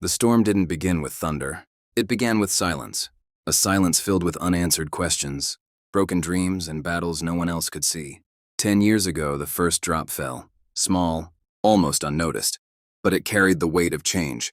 The storm didn't begin with thunder. It began with silence. A silence filled with unanswered questions, broken dreams, and battles no one else could see. 10 years ago, the first drop fell, small, almost unnoticed, but it carried the weight of change,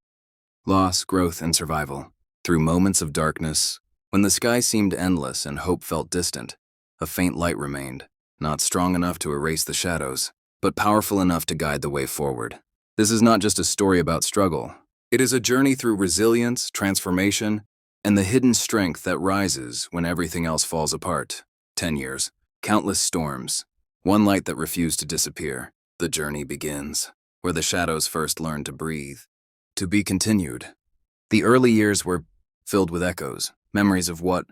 loss, growth, and survival. Through moments of darkness, when the sky seemed endless and hope felt distant, a faint light remained, not strong enough to erase the shadows, but powerful enough to guide the way forward. This is not just a story about struggle. It is a journey through resilience, transformation, and the hidden strength that rises when everything else falls apart. 10 years, countless storms, one light that refused to disappear. The journey begins, where the shadows first learn to breathe. To be continued. The early years were filled with echoes, memories of what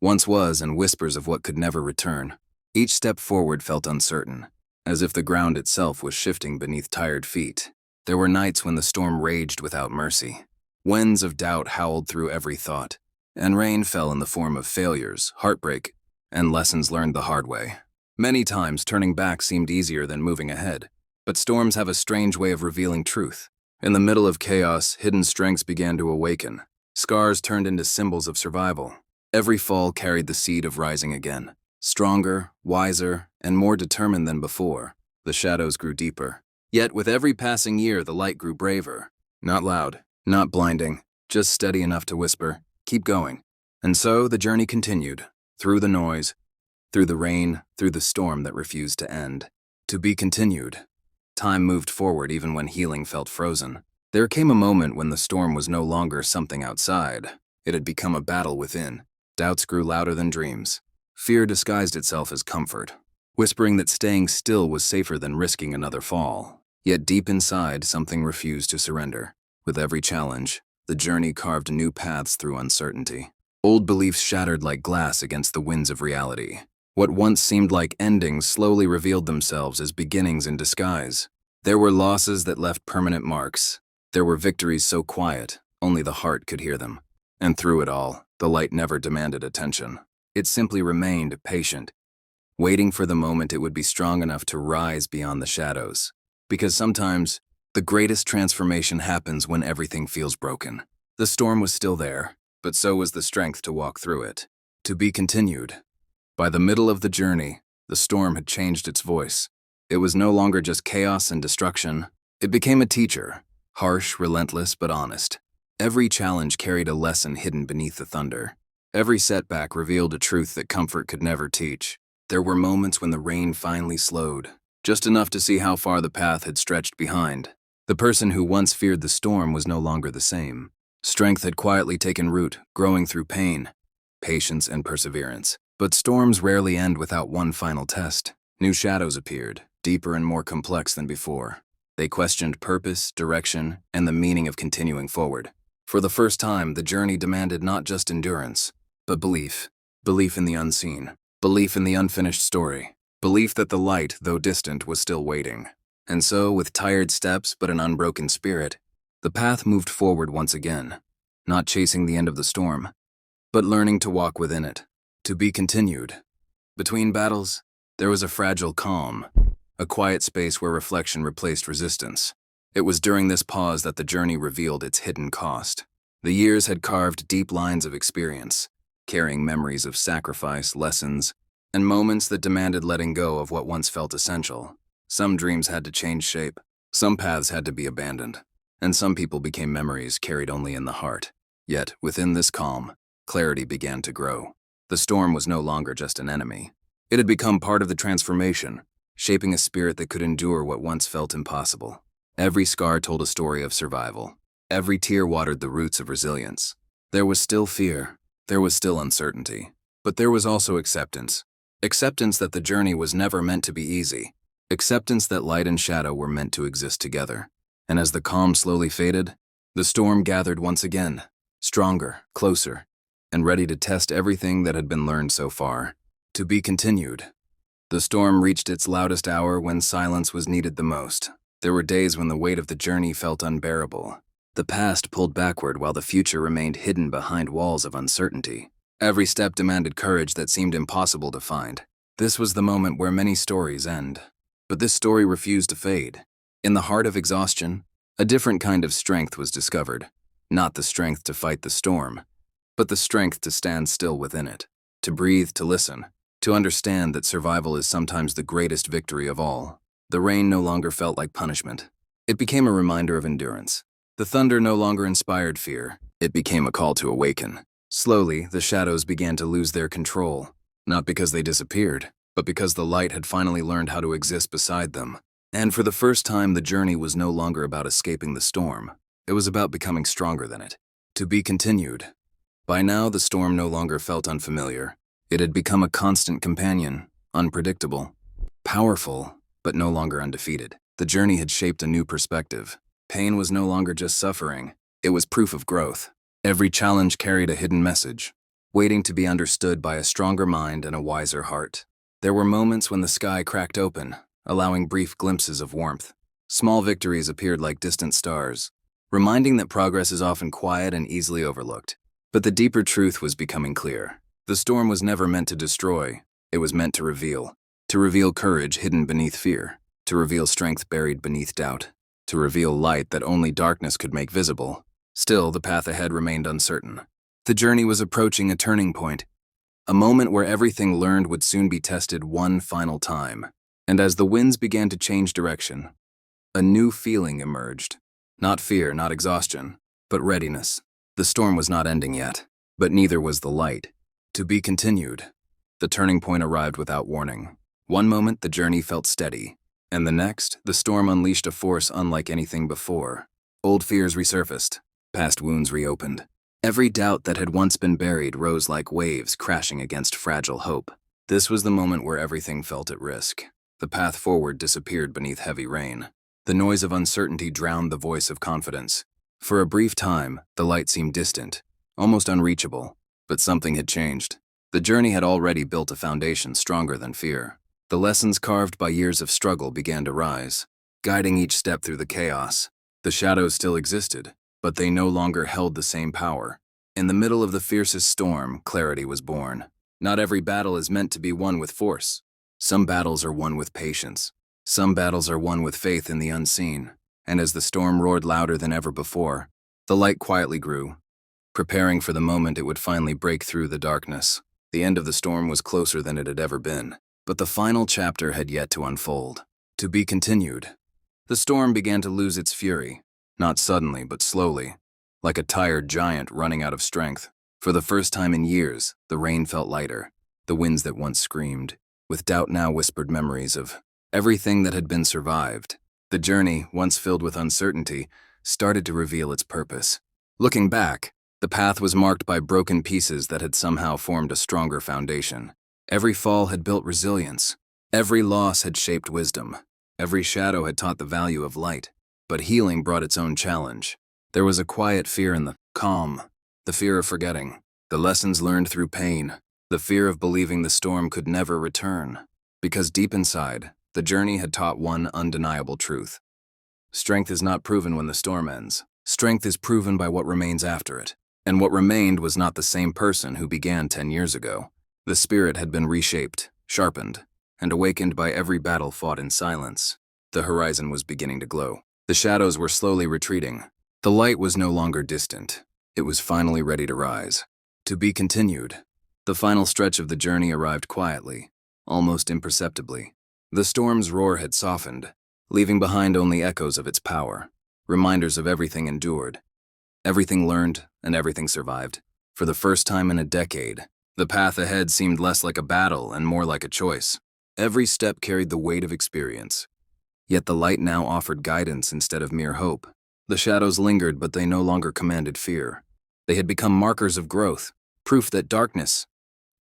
once was and whispers of what could never return. Each step forward felt uncertain, as if the ground itself was shifting beneath tired feet. There were nights when the storm raged without mercy. Winds of doubt howled through every thought, and rain fell in the form of failures, heartbreak, and lessons learned the hard way. Many times, turning back seemed easier than moving ahead, but storms have a strange way of revealing truth. In the middle of chaos, hidden strengths began to awaken. Scars turned into symbols of survival. Every fall carried the seed of rising again. Stronger, wiser, and more determined than before, the shadows grew deeper. Yet with every passing year, the light grew braver. Not loud, not blinding, just steady enough to whisper, "Keep going." And so the journey continued, through the noise, through the rain, through the storm that refused to end. To be continued. Time moved forward even when healing felt frozen. There came a moment when the storm was no longer something outside. It had become a battle within. Doubts grew louder than dreams. Fear disguised itself as comfort, whispering that staying still was safer than risking another fall. Yet deep inside, something refused to surrender. With every challenge, the journey carved new paths through uncertainty. Old beliefs shattered like glass against the winds of reality. What once seemed like endings slowly revealed themselves as beginnings in disguise. There were losses that left permanent marks. There were victories so quiet, only the heart could hear them. And through it all, the light never demanded attention. It simply remained patient, waiting for the moment it would be strong enough to rise beyond the shadows. Because sometimes, the greatest transformation happens when everything feels broken. The storm was still there, but so was the strength to walk through it. To be continued. By the middle of the journey, the storm had changed its voice. It was no longer just chaos and destruction. It became a teacher, harsh, relentless, but honest. Every challenge carried a lesson hidden beneath the thunder. Every setback revealed a truth that comfort could never teach. There were moments when the rain finally slowed, just enough to see how far the path had stretched behind. The person who once feared the storm was no longer the same. Strength had quietly taken root, growing through pain, patience, and perseverance. But storms rarely end without one final test. New shadows appeared, deeper and more complex than before. They questioned purpose, direction, and the meaning of continuing forward. For the first time, the journey demanded not just endurance, but belief. Belief in the unseen. Belief in the unfinished story. Belief that the light, though distant, was still waiting. And so, with tired steps but an unbroken spirit, the path moved forward once again, not chasing the end of the storm, but learning to walk within it. To be continued. Between battles, there was a fragile calm, a quiet space where reflection replaced resistance. It was during this pause that the journey revealed its hidden cost. The years had carved deep lines of experience, carrying memories of sacrifice, lessons, and moments that demanded letting go of what once felt essential. Some dreams had to change shape, some paths had to be abandoned, and some people became memories carried only in the heart. Yet, within this calm, clarity began to grow. The storm was no longer just an enemy. It had become part of the transformation, shaping a spirit that could endure what once felt impossible. Every scar told a story of survival. Every tear watered the roots of resilience. There was still fear. There was still uncertainty. But there was also acceptance. Acceptance that the journey was never meant to be easy. Acceptance that light and shadow were meant to exist together. And as the calm slowly faded, the storm gathered once again, stronger, closer, and ready to test everything that had been learned so far. To be continued. The storm reached its loudest hour when silence was needed the most. There were days when the weight of the journey felt unbearable. The past pulled backward while the future remained hidden behind walls of uncertainty. Every step demanded courage that seemed impossible to find. This was the moment where many stories end. But this story refused to fade. In the heart of exhaustion, a different kind of strength was discovered. Not the strength to fight the storm, but the strength to stand still within it, to breathe, to listen, to understand that survival is sometimes the greatest victory of all. The rain no longer felt like punishment. It became a reminder of endurance. The thunder no longer inspired fear. It became a call to awaken. Slowly, the shadows began to lose their control, not because they disappeared, but because the light had finally learned how to exist beside them. And for the first time, the journey was no longer about escaping the storm. It was about becoming stronger than it. To be continued. By now, the storm no longer felt unfamiliar. It had become a constant companion, unpredictable, powerful, but no longer undefeated. The journey had shaped a new perspective. Pain was no longer just suffering. It was proof of growth. Every challenge carried a hidden message, waiting to be understood by a stronger mind and a wiser heart. There were moments when the sky cracked open, allowing brief glimpses of warmth. Small victories appeared like distant stars, reminding that progress is often quiet and easily overlooked. But the deeper truth was becoming clear. The storm was never meant to destroy. It was meant to reveal. To reveal courage hidden beneath fear. To reveal strength buried beneath doubt. To reveal light that only darkness could make visible. Still, the path ahead remained uncertain. The journey was approaching a turning point, a moment where everything learned would soon be tested one final time. And as the winds began to change direction, a new feeling emerged. Not fear, not exhaustion, but readiness. The storm was not ending yet, but neither was the light. To be continued. The turning point arrived without warning. One moment, the journey felt steady, and the next, the storm unleashed a force unlike anything before. Old fears resurfaced. Past wounds reopened. Every doubt that had once been buried rose like waves crashing against fragile hope. This was the moment where everything felt at risk. The path forward disappeared beneath heavy rain. The noise of uncertainty drowned the voice of confidence. For a brief time, the light seemed distant, almost unreachable, but something had changed. The journey had already built a foundation stronger than fear. The lessons carved by years of struggle began to rise, guiding each step through the chaos. The shadows still existed, but they no longer held the same power. In the middle of the fiercest storm, clarity was born. Not every battle is meant to be won with force. Some battles are won with patience. Some battles are won with faith in the unseen. And as the storm roared louder than ever before, the light quietly grew, preparing for the moment it would finally break through the darkness. The end of the storm was closer than it had ever been, but the final chapter had yet to unfold. To be continued. The storm began to lose its fury. Not suddenly, but slowly, like a tired giant running out of strength. For the first time in years, the rain felt lighter. The winds that once screamed, with doubt now whispered memories of everything that had been survived. The journey, once filled with uncertainty, started to reveal its purpose. Looking back, the path was marked by broken pieces that had somehow formed a stronger foundation. Every fall had built resilience. Every loss had shaped wisdom. Every shadow had taught the value of light. But healing brought its own challenge. There was a quiet fear in the calm, the fear of forgetting, the lessons learned through pain, the fear of believing the storm could never return. Because deep inside, the journey had taught one undeniable truth. Strength is not proven when the storm ends. Strength is proven by what remains after it. And what remained was not the same person who began 10 years ago. The spirit had been reshaped, sharpened, and awakened by every battle fought in silence. The horizon was beginning to glow. The shadows were slowly retreating. The light was no longer distant. It was finally ready to rise. To be continued. The final stretch of the journey arrived quietly, almost imperceptibly. The storm's roar had softened, leaving behind only echoes of its power, reminders of everything endured, everything learned, and everything survived. For the first time in a decade, the path ahead seemed less like a battle and more like a choice. Every step carried the weight of experience. Yet the light now offered guidance instead of mere hope. The shadows lingered, but they no longer commanded fear. They had become markers of growth, proof that darkness,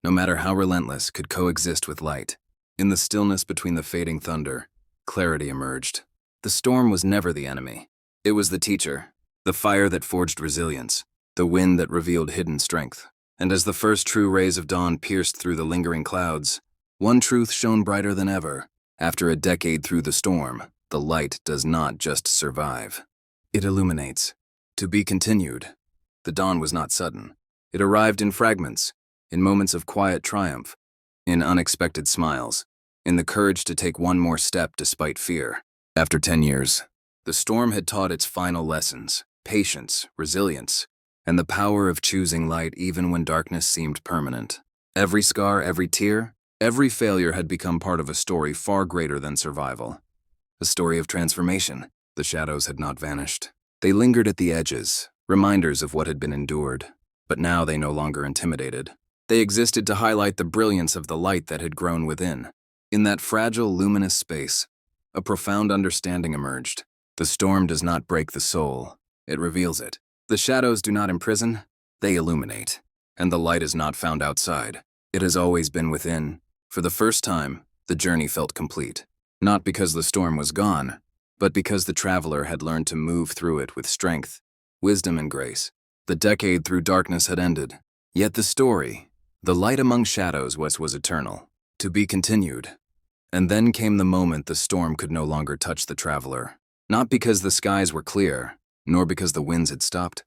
no matter how relentless, could coexist with light. In the stillness between the fading thunder, clarity emerged. The storm was never the enemy. It was the teacher, the fire that forged resilience, the wind that revealed hidden strength. And as the first true rays of dawn pierced through the lingering clouds, one truth shone brighter than ever. After a decade through the storm, the light does not just survive. It illuminates. To be continued. The dawn was not sudden. It arrived in fragments, in moments of quiet triumph, in unexpected smiles, in the courage to take one more step despite fear. After 10 years, the storm had taught its final lessons. patience, resilience, and the power of choosing light even when darkness seemed permanent. Every scar, every tear, every failure had become part of a story far greater than survival. A story of transformation. The shadows had not vanished. They lingered at the edges, reminders of what had been endured. But now they no longer intimidated. They existed to highlight the brilliance of the light that had grown within. In that fragile, luminous space, a profound understanding emerged. The storm does not break the soul, it reveals it. The shadows do not imprison, they illuminate. And the light is not found outside. It has always been within. For the first time, the journey felt complete. Not because the storm was gone, but because the traveler had learned to move through it with strength, wisdom, and grace. The decade through darkness had ended. Yet the story, the light among shadows, was eternal, to be continued. And then came the moment the storm could no longer touch the traveler. Not because the skies were clear, nor because the winds had stopped,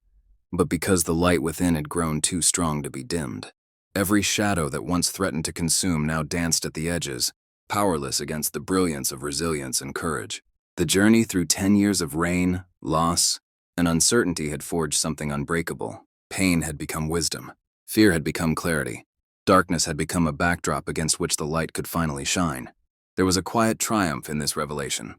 but because the light within had grown too strong to be dimmed. Every shadow that once threatened to consume now danced at the edges, powerless against the brilliance of resilience and courage. The journey through 10 years of rain, loss, and uncertainty had forged something unbreakable. Pain had become wisdom. Fear had become clarity. Darkness had become a backdrop against which the light could finally shine. There was a quiet triumph in this revelation.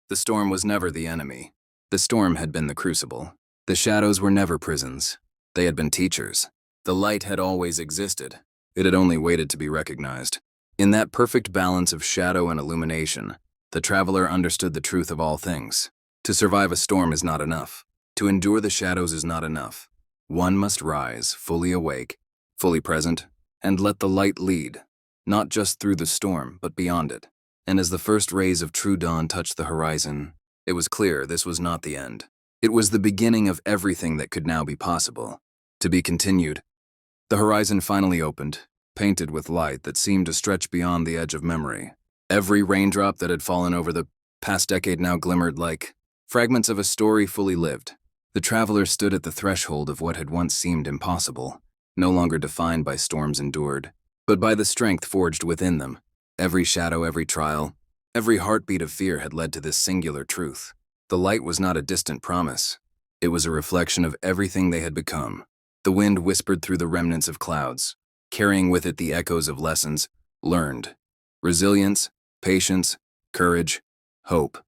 The storm was never the enemy. The storm had been the crucible. The shadows were never prisons. They had been teachers. The light had always existed. It had only waited to be recognized. In that perfect balance of shadow and illumination, the traveler understood the truth of all things. To survive a storm is not enough. To endure the shadows is not enough. One must rise, fully awake, fully present, and let the light lead, not just through the storm, but beyond it. And as the first rays of true dawn touched the horizon, it was clear this was not the end. It was the beginning of everything that could now be possible. To be continued. The horizon finally opened, painted with light that seemed to stretch beyond the edge of memory. Every raindrop that had fallen over the past decade now glimmered like fragments of a story fully lived. The traveler stood at the threshold of what had once seemed impossible, no longer defined by storms endured, but by the strength forged within them. Every shadow, every trial, every heartbeat of fear had led to this singular truth. The light was not a distant promise. It was a reflection of everything they had become. The wind whispered through the remnants of clouds, carrying with it the echoes of lessons learned. Resilience, patience, courage, hope.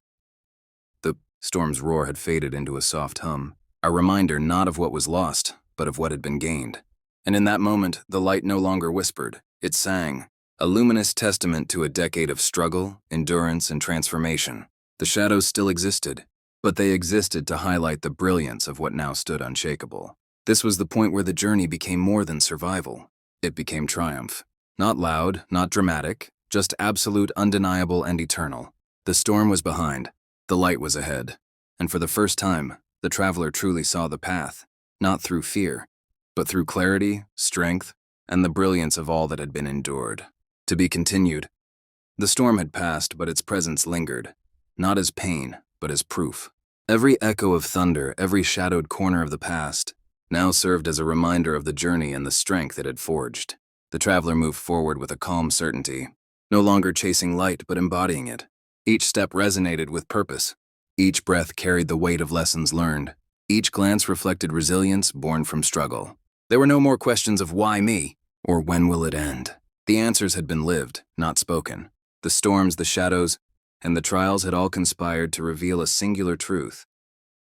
The storm's roar had faded into a soft hum, a reminder not of what was lost, but of what had been gained. And in that moment, the light no longer whispered, it sang, a luminous testament to a decade of struggle, endurance, and transformation. The shadows still existed, but they existed to highlight the brilliance of what now stood unshakable. This was the point where the journey became more than survival. It became triumph. Not loud, not dramatic, just absolute, undeniable, and eternal. The storm was behind, the light was ahead, and for the first time, the traveler truly saw the path, not through fear, but through clarity, strength, and the brilliance of all that had been endured. To be continued. The storm had passed, but its presence lingered, not as pain, but as proof. Every echo of thunder, every shadowed corner of the past, now served as a reminder of the journey and the strength it had forged. The traveler moved forward with a calm certainty, no longer chasing light but embodying it. Each step resonated with purpose. Each breath carried the weight of lessons learned. Each glance reflected resilience born from struggle. There were no more questions of why me, or when will it end. The answers had been lived, not spoken. The storms, the shadows, and the trials had all conspired to reveal a singular truth.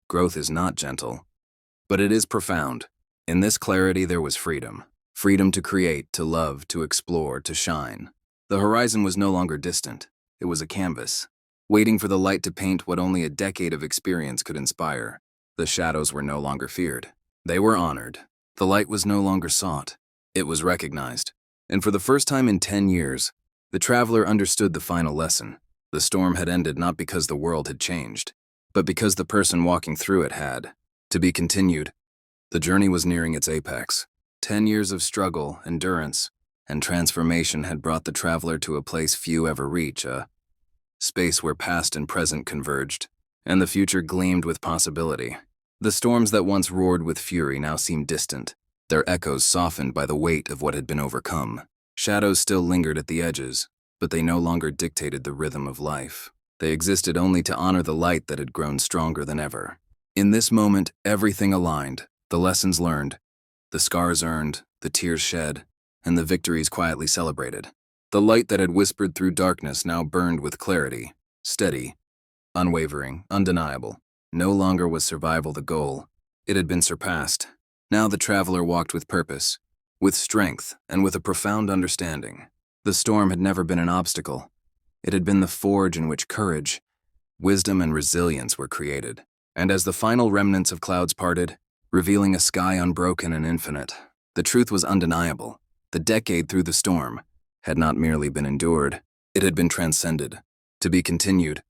Growth is not gentle, but it is profound. In this clarity there was freedom. Freedom to create, to love, to explore, to shine. The horizon was no longer distant. It was a canvas, waiting for the light to paint what only a decade of experience could inspire. The shadows were no longer feared. They were honored. The light was no longer sought. It was recognized. And for the first time in 10 years, the traveler understood the final lesson. The storm had ended not because the world had changed, but because the person walking through it had. To be continued. The journey was nearing its apex. 10 years of struggle, endurance, and transformation had brought the traveler to a place few ever reach, a space where past and present converged, and the future gleamed with possibility. The storms that once roared with fury now seemed distant, their echoes softened by the weight of what had been overcome. Shadows still lingered at the edges, but they no longer dictated the rhythm of life. They existed only to honor the light that had grown stronger than ever. In this moment, everything aligned, the lessons learned, the scars earned, the tears shed, and the victories quietly celebrated. The light that had whispered through darkness now burned with clarity, steady, unwavering, undeniable. No longer was survival the goal. It had been surpassed. Now the traveler walked with purpose, with strength, and with a profound understanding. The storm had never been an obstacle. It had been the forge in which courage, wisdom, and resilience were created. And as the final remnants of clouds parted, revealing a sky unbroken and infinite, the truth was undeniable. The decade through the storm had not merely been endured, it had been transcended, to be continued.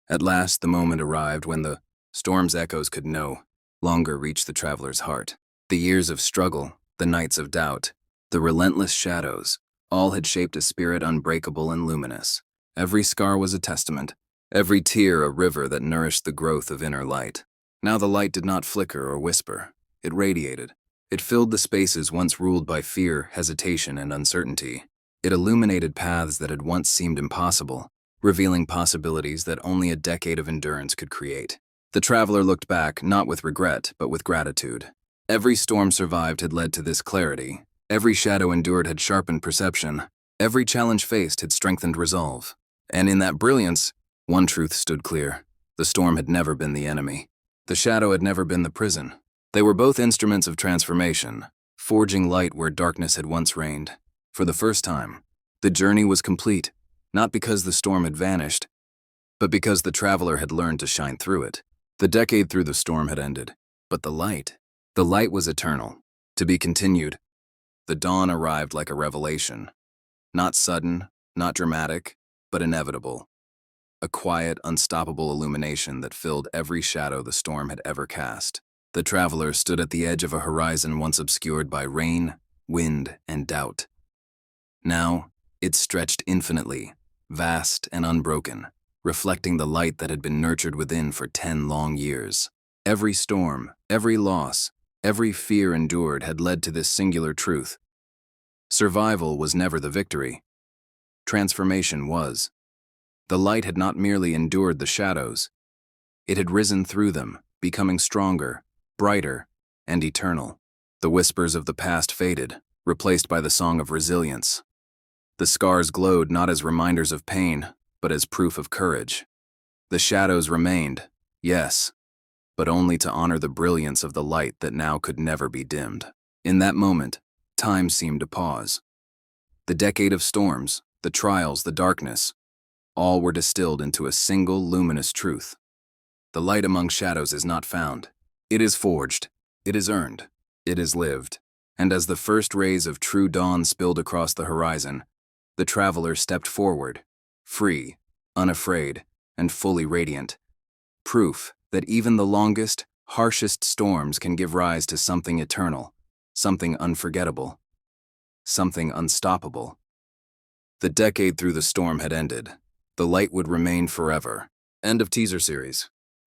At last the moment arrived when the storm's echoes could no longer reach the traveler's heart. The years of struggle, the nights of doubt, the relentless shadows, all had shaped a spirit unbreakable and luminous. Every scar was a testament, every tear a river that nourished the growth of inner light. Now the light did not flicker or whisper. It radiated. It filled the spaces once ruled by fear, hesitation, and uncertainty. It illuminated paths that had once seemed impossible, revealing possibilities that only a decade of endurance could create. The traveler looked back, not with regret, but with gratitude. Every storm survived had led to this clarity. Every shadow endured had sharpened perception. Every challenge faced had strengthened resolve. And in that brilliance, one truth stood clear. The storm had never been the enemy. The shadow had never been the prison. They were both instruments of transformation, forging light where darkness had once reigned. For the first time, the journey was complete, not because the storm had vanished, but because the traveler had learned to shine through it. The decade through the storm had ended, but the light was eternal, to be continued. The dawn arrived like a revelation, not sudden, not dramatic, but inevitable. A quiet, unstoppable illumination that filled every shadow the storm had ever cast. The traveler stood at the edge of a horizon once obscured by rain, wind, and doubt. Now, it stretched infinitely, vast and unbroken, reflecting the light that had been nurtured within for 10 long years. Every storm, every loss, every fear endured had led to this singular truth. Survival was never the victory. Transformation was. The light had not merely endured the shadows. It had risen through them, becoming stronger, brighter, and eternal. The whispers of the past faded, replaced by the song of resilience. The scars glowed not as reminders of pain, but as proof of courage. The shadows remained, yes, but only to honor the brilliance of the light that now could never be dimmed. In that moment, time seemed to pause. The decade of storms, the trials, the darkness, all were distilled into a single luminous truth. The light among shadows is not found. It is forged. It is earned. It is lived. And as the first rays of true dawn spilled across the horizon, the traveler stepped forward, free, unafraid, and fully radiant. Proof that even the longest, harshest storms can give rise to something eternal, something unforgettable, something unstoppable. The decade through the storm had ended. The light would remain forever. End of teaser series.